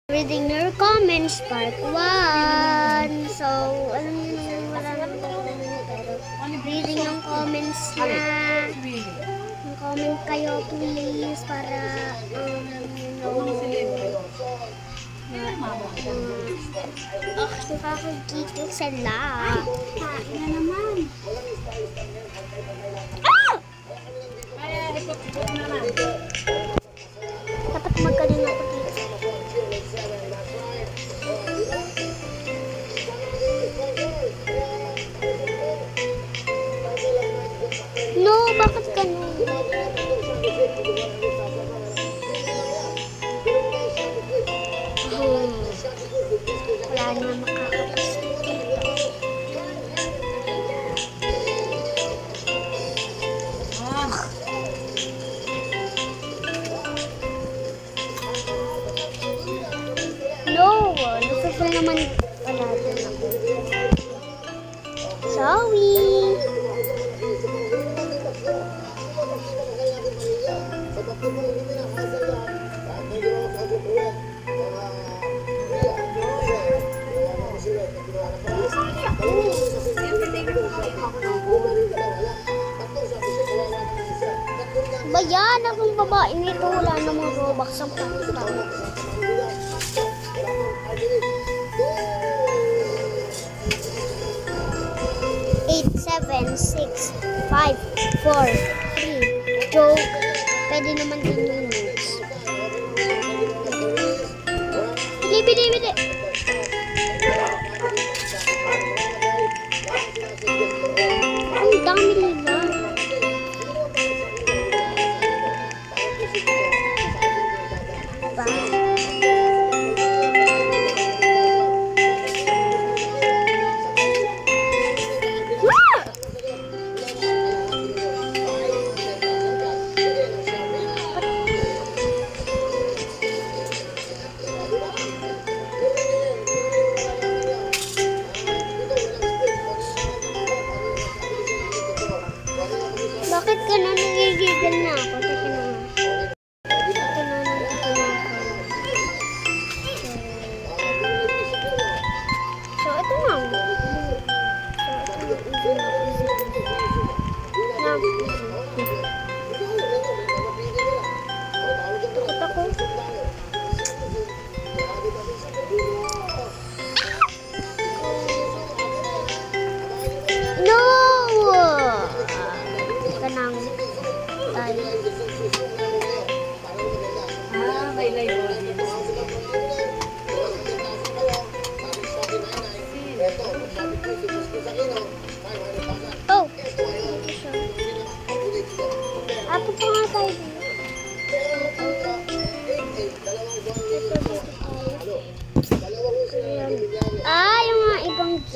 Reading your comments, part 1. So, alam niyo naman, wala naman pero reading yung comments na. Comment kayo, please, para, nakakagigil sila. Kain na naman. Dapat magaling ako dito. No, bakit ganun? Wala na makakapasok dito. No, nasa naman pala din ako. Sorry. Bayan akong babae nito, wala namang Robux ang pagkakita. 8, 7, 6, 5, 4, 3. Joke. Pwede naman din yung notes. Bili. Ang dami nila. Bakit ka na nagigigil na ako? Teka na. So, ito na. Takot ako. No! Kanang tayo. May live audience. Oh! Apo pa nga tayo. Yung mga ibang G.